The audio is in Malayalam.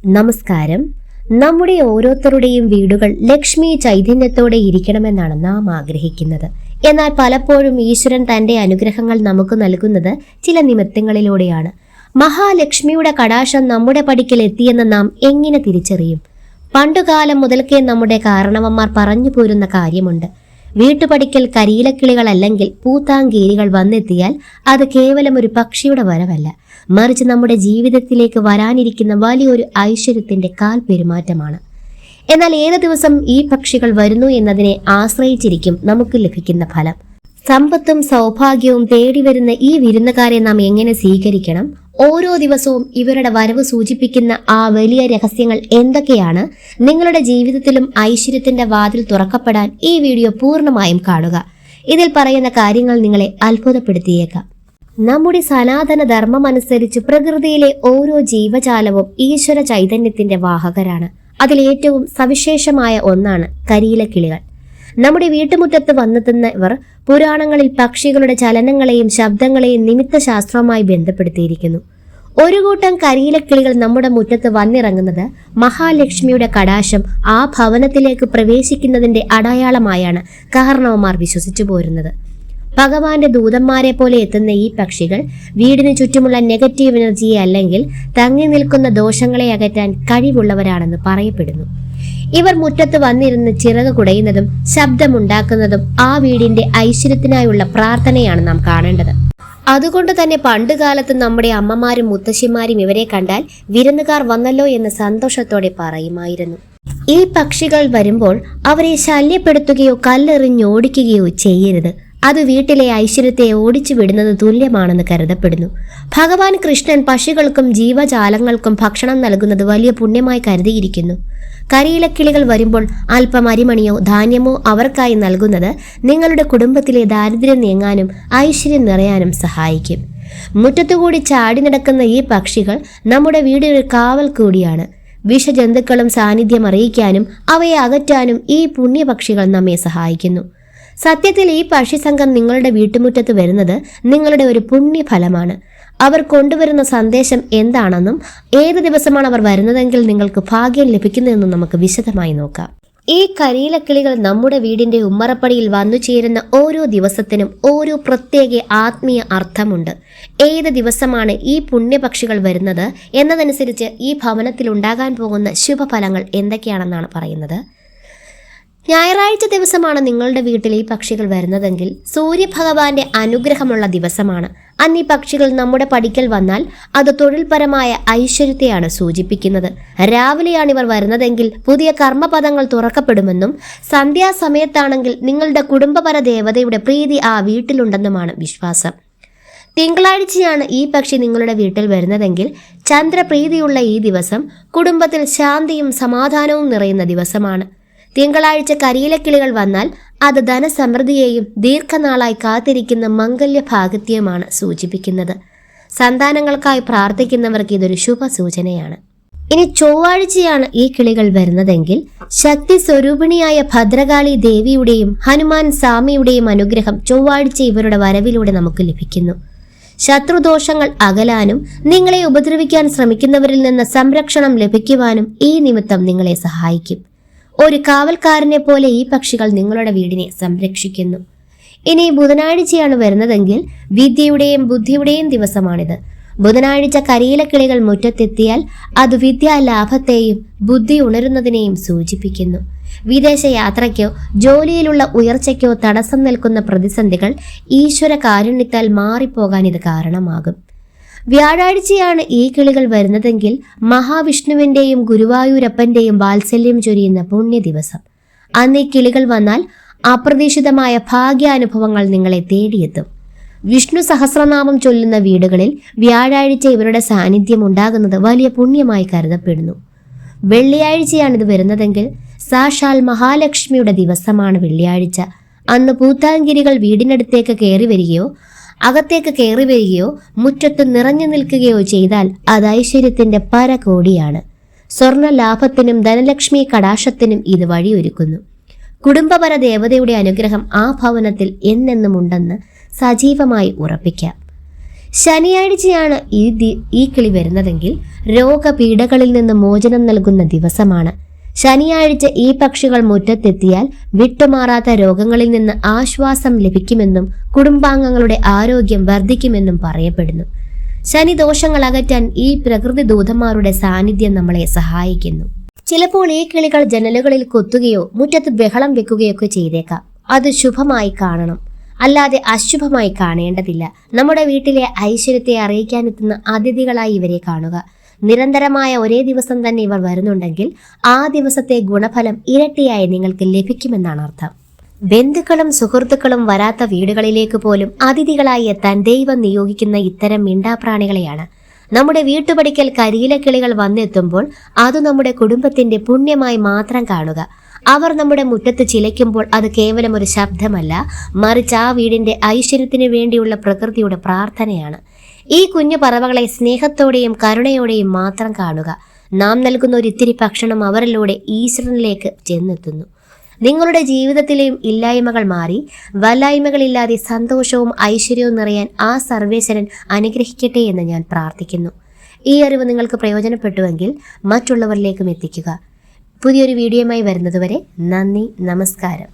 നമസ്കാരം. നമ്മുടെ ഓരോരുത്തരുടെയും വീടുകൾ ലക്ഷ്മി ചൈതന്യത്തോടെ ഇരിക്കണമെന്നാണ് നാം ആഗ്രഹിക്കുന്നത്. എന്നാൽ പലപ്പോഴും ഈശ്വരൻ തന്റെ അനുഗ്രഹങ്ങൾ നമുക്ക് നൽകുന്നത് ചില നിമിത്തങ്ങളിലൂടെയാണ്. മഹാലക്ഷ്മിയുടെ കടാക്ഷം നമ്മുടെ പടിക്കൽ എത്തിയെന്ന് നാം എങ്ങനെ തിരിച്ചറിയും? പണ്ടുകാലം മുതൽക്കേ നമ്മുടെ കാരണവന്മാർ പറഞ്ഞു പോരുന്ന കാര്യമുണ്ട്. വീട്ടുപടിക്കൽ കരിയിലക്കിളികൾ അല്ലെങ്കിൽ പൂത്താങ്കേരികൾ വന്നെത്തിയാൽ അത് കേവലം ഒരു പക്ഷിയുടെ വരവല്ല, മറിച്ച് നമ്മുടെ ജീവിതത്തിലേക്ക് വരാനിരിക്കുന്ന വലിയൊരു ഐശ്വര്യത്തിന്റെ കാൽ പെരുമാറ്റമാണ്. എന്നാൽ ഏത് ദിവസം ഈ പക്ഷികൾ വരുന്നു എന്നതിനെ ആശ്രയിച്ചിരിക്കും നമുക്ക് ലഭിക്കുന്ന ഫലം. സമ്പത്തും സൗഭാഗ്യവും തേടി വരുന്ന ഈ വിരുന്നുകാരെ നാം എങ്ങനെ സ്വീകരിക്കണം? ഓരോ ദിവസവും ഇവരുടെ വരവ് സൂചിപ്പിക്കുന്ന ആ വലിയ രഹസ്യങ്ങൾ എന്തൊക്കെയാണ്? നിങ്ങളുടെ ജീവിതത്തിലും ഐശ്വര്യത്തിന്റെ വാതിൽ തുറക്കപ്പെടാൻ ഈ വീഡിയോ പൂർണ്ണമായും കാണുക. ഇതിൽ പറയുന്ന കാര്യങ്ങൾ നിങ്ങളെ അത്ഭുതപ്പെടുത്തിയേക്കാം. നമ്മുടെ സനാതന ധർമ്മം അനുസരിച്ച് പ്രകൃതിയിലെ ഓരോ ജീവജാലവും ഈശ്വര ചൈതന്യത്തിന്റെ വാഹകരാണ്. അതിലേറ്റവും സവിശേഷമായ ഒന്നാണ് കരിയിലക്കിളികൾ. നമ്മുടെ വീട്ടുമുറ്റത്ത് വന്നെത്തുന്നവർ പുരാണങ്ങളിൽ പക്ഷികളുടെ ചലനങ്ങളെയും ശബ്ദങ്ങളെയും നിമിത്തശാസ്ത്രവുമായി ബന്ധപ്പെടുത്തിയിരിക്കുന്നു. ഒരു കൂട്ടം കരിയിലക്കിളികൾ നമ്മുടെ മുറ്റത്ത് വന്നിറങ്ങുന്നത് മഹാലക്ഷ്മിയുടെ കടാക്ഷം ആ ഭവനത്തിലേക്ക് പ്രവേശിക്കുന്നതിന്റെ അടയാളമായാണ് കാരണവന്മാർ വിശ്വസിച്ചു പോരുന്നത്. ഭഗവാന്റെ ദൂതന്മാരെ പോലെ എത്തുന്ന ഈ പക്ഷികൾ വീടിന് ചുറ്റുമുള്ള നെഗറ്റീവ് എനർജിയെ അല്ലെങ്കിൽ തങ്ങി നിൽക്കുന്ന ദോഷങ്ങളെ അകറ്റാൻ കഴിവുള്ളവരാണെന്ന് പറയപ്പെടുന്നു. ഇവർ മുറ്റത്ത് വന്നിരുന്ന് ചിറക് കുടയുന്നതും ശബ്ദമുണ്ടാക്കുന്നതും ആ വീടിന്റെ ഐശ്വര്യത്തിനായുള്ള പ്രാർത്ഥനയാണ് നാം കാണേണ്ടത്. അതുകൊണ്ട് തന്നെ പണ്ടുകാലത്ത് നമ്മുടെ അമ്മമാരും മുത്തശ്ശിമാരും ഇവരെ കണ്ടാൽ വിരുന്നുകാർ വന്നല്ലോ എന്ന് സന്തോഷത്തോടെ പറയുമായിരുന്നു. ഈ പക്ഷികൾ വരുമ്പോൾ അവരെ ശല്യപ്പെടുത്തുകയോ കല്ലെറിഞ്ഞോടിക്കുകയോ ചെയ്യരുത്. അത് വീട്ടിലെ ഐശ്വര്യത്തെ ഓടിച്ചു വിടുന്നത് തുല്യമാണെന്ന് കരുതപ്പെടുന്നു. ഭഗവാൻ കൃഷ്ണൻ പക്ഷികൾക്കും ജീവജാലങ്ങൾക്കും ഭക്ഷണം നൽകുന്നത് വലിയ പുണ്യമായി കരുതിയിരിക്കുന്നു. കരിയിലക്കിളികൾ വരുമ്പോൾ അല്പം അരിമണിയോ ധാന്യമോ അവർക്കായി നൽകുന്നത് നിങ്ങളുടെ കുടുംബത്തിലെ ദാരിദ്ര്യം നീങ്ങാനും ഐശ്വര്യം നിറയാനും സഹായിക്കും. മുറ്റത്തുകൂടി ചാടി നടക്കുന്ന ഈ പക്ഷികൾ നമ്മുടെ വീടിനൊരു കാവൽ കൂടിയാണ്. വിഷജന്തുക്കളും സാന്നിധ്യം അറിയിക്കാനും അവയെ അകറ്റാനും ഈ പുണ്യപക്ഷികൾ നമ്മെ സഹായിക്കുന്നു. സത്യത്തിൽ ഈ പക്ഷിസംഘം നിങ്ങളുടെ വീട്ടുമുറ്റത്ത് വരുന്നത് നിങ്ങളുടെ ഒരു പുണ്യഫലമാണ്. അവർ കൊണ്ടുവരുന്ന സന്ദേശം എന്താണെന്നും ഏത് ദിവസമാണ് അവർ വരുന്നതെങ്കിൽ നിങ്ങൾക്ക് ഭാഗ്യം ലഭിക്കുന്നതെന്നും നമുക്ക് വിശദമായി നോക്കാം. ഈ കരിയിലക്കിളികൾ നമ്മുടെ വീടിന്റെ ഉമ്മറപ്പടിയിൽ വന്നു ചേരുന്ന ഓരോ ദിവസത്തിനും ഓരോ പ്രത്യേക ആത്മീയ അർത്ഥമുണ്ട്. ഏത് ദിവസമാണ് ഈ പുണ്യപക്ഷികൾ വരുന്നത് എന്നതനുസരിച്ച് ഈ ഭവനത്തിൽ ഉണ്ടാകാൻ പോകുന്ന ശുഭഫലങ്ങൾ എന്തൊക്കെയാണെന്നാണ് പറയുന്നത്. ഞായറാഴ്ച ദിവസമാണ് നിങ്ങളുടെ വീട്ടിൽ ഈ പക്ഷികൾ വരുന്നതെങ്കിൽ സൂര്യഭഗവാന്റെ അനുഗ്രഹമുള്ള ദിവസമാണ്. അന്ന് ഈ പക്ഷികൾ നമ്മുടെ പടിക്കൽ വന്നാൽ അത് തൊഴിൽപരമായ ഐശ്വര്യത്തെയാണ് സൂചിപ്പിക്കുന്നത്. രാവിലെയാണ് ഇവർ വരുന്നതെങ്കിൽ പുതിയ കർമ്മപദങ്ങൾ തുറക്കപ്പെടുമെന്നും സന്ധ്യാസമയത്താണെങ്കിൽ നിങ്ങളുടെ കുടുംബപര ദേവതയുടെ പ്രീതി ആ വീട്ടിലുണ്ടെന്നുമാണ് വിശ്വാസം. തിങ്കളാഴ്ചയാണ് ഈ പക്ഷി നിങ്ങളുടെ വീട്ടിൽ വരുന്നതെങ്കിൽ ചന്ദ്രപ്രീതിയുള്ള ഈ ദിവസം കുടുംബത്തിൽ ശാന്തിയും സമാധാനവും നിറയുന്ന ദിവസമാണ്. തിങ്കളാഴ്ച കരിയിലക്കിളികൾ വന്നാൽ അത് ധനസമൃദ്ധിയെയും ദീർഘനാളായി കാത്തിരിക്കുന്ന മംഗല്യഭാഗ്യത്തെയുമാണ് സൂചിപ്പിക്കുന്നത്. സന്താനങ്ങൾക്കായി പ്രാർത്ഥിക്കുന്നവർക്ക് ഇതൊരു ശുഭസൂചനയാണ്. ഇനി ചൊവ്വാഴ്ചയാണ് ഈ കിളികൾ വരുന്നതെങ്കിൽ ശക്തി സ്വരൂപിണിയായ ഭദ്രകാളി ദേവിയുടെയും ഹനുമാൻ സ്വാമിയുടെയും അനുഗ്രഹം ചൊവ്വാഴ്ച ഇവരുടെ വരവിലൂടെ നമുക്ക് ലഭിക്കുന്നു. ശത്രുദോഷങ്ങൾ അകലാനും നിങ്ങളെ ഉപദ്രവിക്കാൻ ശ്രമിക്കുന്നവരിൽ നിന്ന് സംരക്ഷണം ലഭിക്കുവാനും ഈ നിമിത്തം നിങ്ങളെ സഹായിക്കും. ഒരു കാവൽക്കാരനെ പോലെ ഈ പക്ഷികൾ നിങ്ങളുടെ വീടിനെ സംരക്ഷിക്കുന്നു. ഇനി ബുധനാഴ്ചയാണ് വരുന്നതെങ്കിൽ വിദ്യയുടെയും ബുദ്ധിയുടെയും ദിവസമാണിത്. ബുധനാഴ്ച കരിയിലക്കിളികൾ മുറ്റത്തെത്തിയാൽ അത് വിദ്യാലാഭത്തെയും ബുദ്ധി ഉണരുന്നതിനെയും സൂചിപ്പിക്കുന്നു. വിദേശ യാത്രയ്ക്കോ ജോലിയിലുള്ള ഉയർച്ചയ്ക്കോ തടസ്സം നിൽക്കുന്ന പ്രതിസന്ധികൾ ഈശ്വര കാരുണ്യത്താൽ മാറിപ്പോകാൻ ഇത് കാരണമാകും. വ്യാഴാഴ്ചയാണ് ഈ കിളികൾ വരുന്നതെങ്കിൽ മഹാവിഷ്ണുവിന്റെയും ഗുരുവായൂരപ്പന്റെയും വാത്സല്യം ചൊരിയുന്ന പുണ്യ ദിവസം. അന്ന് ഈ കിളികൾ വന്നാൽ അപ്രതീക്ഷിതമായ ഭാഗ്യാനുഭവങ്ങൾ നിങ്ങളെ തേടിയെത്തും. വിഷ്ണു സഹസ്രനാമം ചൊല്ലുന്ന വീടുകളിൽ വ്യാഴാഴ്ച ഇവരുടെ സാന്നിധ്യം ഉണ്ടാകുന്നത് വലിയ പുണ്യമായി കരുതപ്പെടുന്നു. വെള്ളിയാഴ്ചയാണിത് വരുന്നതെങ്കിൽ സാക്ഷാൽ മഹാലക്ഷ്മിയുടെ ദിവസമാണ് വെള്ളിയാഴ്ച. അന്ന് പൂത്താങ്കിരികൾ വീടിനടുത്തേക്ക് കയറി വരികയോ അകത്തേക്ക് കയറി വരികയോ മുറ്റത്ത് നിറഞ്ഞു നിൽക്കുകയോ ചെയ്താൽ അത് ഐശ്വര്യത്തിന്റെ പരകോടിയാണ്. സ്വർണ്ണ ലാഭത്തിനും ധനലക്ഷ്മി കടാക്ഷത്തിനും ഇത് വഴിയൊരുക്കുന്നു. കുടുംബപര ദേവതയുടെ അനുഗ്രഹം ആ ഭവനത്തിൽ എന്നെന്നും ഉണ്ടെന്ന് സജീവമായി ഉറപ്പിക്കാം. ശനിയാഴ്ചയാണ് ഈ കിളി വരുന്നതെങ്കിൽ രോഗപീഠകളിൽ നിന്ന് മോചനം നൽകുന്ന ദിവസമാണ്. ശനിയാഴ്ച ഈ പക്ഷികൾ മുറ്റത്തെത്തിയാൽ വിട്ടുമാറാത്ത രോഗങ്ങളിൽ നിന്ന് ആശ്വാസം ലഭിക്കുമെന്നും കുടുംബാംഗങ്ങളുടെ ആരോഗ്യം വർദ്ധിക്കുമെന്നും പറയപ്പെടുന്നു. ശനിദോഷങ്ങൾ അകറ്റാൻ ഈ പ്രകൃതി ദൂതന്മാരുടെ സാന്നിധ്യം നമ്മളെ സഹായിക്കുന്നു. ചിലപ്പോൾ ഈ കിളികൾ ജനലുകളിൽ കൊത്തുകയോ മുറ്റത്ത് ബഹളം വെക്കുകയൊക്കെ ചെയ്തേക്കാം. അത് ശുഭമായി കാണണം, അല്ലാതെ അശുഭമായി കാണേണ്ടതില്ല. നമ്മുടെ വീട്ടിലെ ഐശ്വര്യത്തെ അറിയിക്കാനെത്തുന്ന അതിഥികളായി ഇവരെ കാണുക. നിരന്തരമായ ഒരേ ദിവസം തന്നെ ഇവർ വരുന്നുണ്ടെങ്കിൽ ആ ദിവസത്തെ ഗുണഫലം ഇരട്ടിയായി നിങ്ങൾക്ക് ലഭിക്കുമെന്നാണ് അർത്ഥം. ബന്ധുക്കളും സുഹൃത്തുക്കളും വരാത്ത വീടുകളിലേക്ക് പോലും അതിഥികളായി എത്താൻ ദൈവം നിയോഗിക്കുന്ന ഇത്തരം മിണ്ടാപ്രാണികളെയാണ് നമ്മുടെ വീട്ടുപടിക്കൽ കരിയിലക്കിളികൾ വന്നെത്തുമ്പോൾ അത് നമ്മുടെ കുടുംബത്തിന്റെ പുണ്യമായി മാത്രം കാണുക. അവർ നമ്മുടെ മുറ്റത്ത് ചിലയ്ക്കുമ്പോൾ അത് കേവലം ഒരു ശബ്ദമല്ല, മറിച്ച് ആ വീടിന്റെ ഐശ്വര്യത്തിന് വേണ്ടിയുള്ള പ്രകൃതിയുടെ പ്രാർത്ഥനയാണ്. ഈ കുഞ്ഞു പറവകളെ സ്നേഹത്തോടെയും കരുണയോടെയും മാത്രം കാണുക. നാം നൽകുന്ന ഒരിത്തിരി ഭക്ഷണം അവരിലൂടെ ഈശ്വരനിലേക്ക് ചെന്നെത്തുന്നു. നിങ്ങളുടെ ജീവിതത്തിലെയും ഇല്ലായ്മകൾ മാറി വല്ലായ്മകളില്ലാതെ സന്തോഷവും ഐശ്വര്യവും നിറയാൻ ആ സർവേശ്വരൻ അനുഗ്രഹിക്കട്ടെ എന്ന് ഞാൻ പ്രാർത്ഥിക്കുന്നു. ഈ അറിവ് നിങ്ങൾക്ക് പ്രയോജനപ്പെട്ടുവെങ്കിൽ മറ്റുള്ളവരിലേക്കും എത്തിക്കുക. പുതിയൊരു വീഡിയോയുമായി വരുന്നതുവരെ നന്ദി, നമസ്കാരം.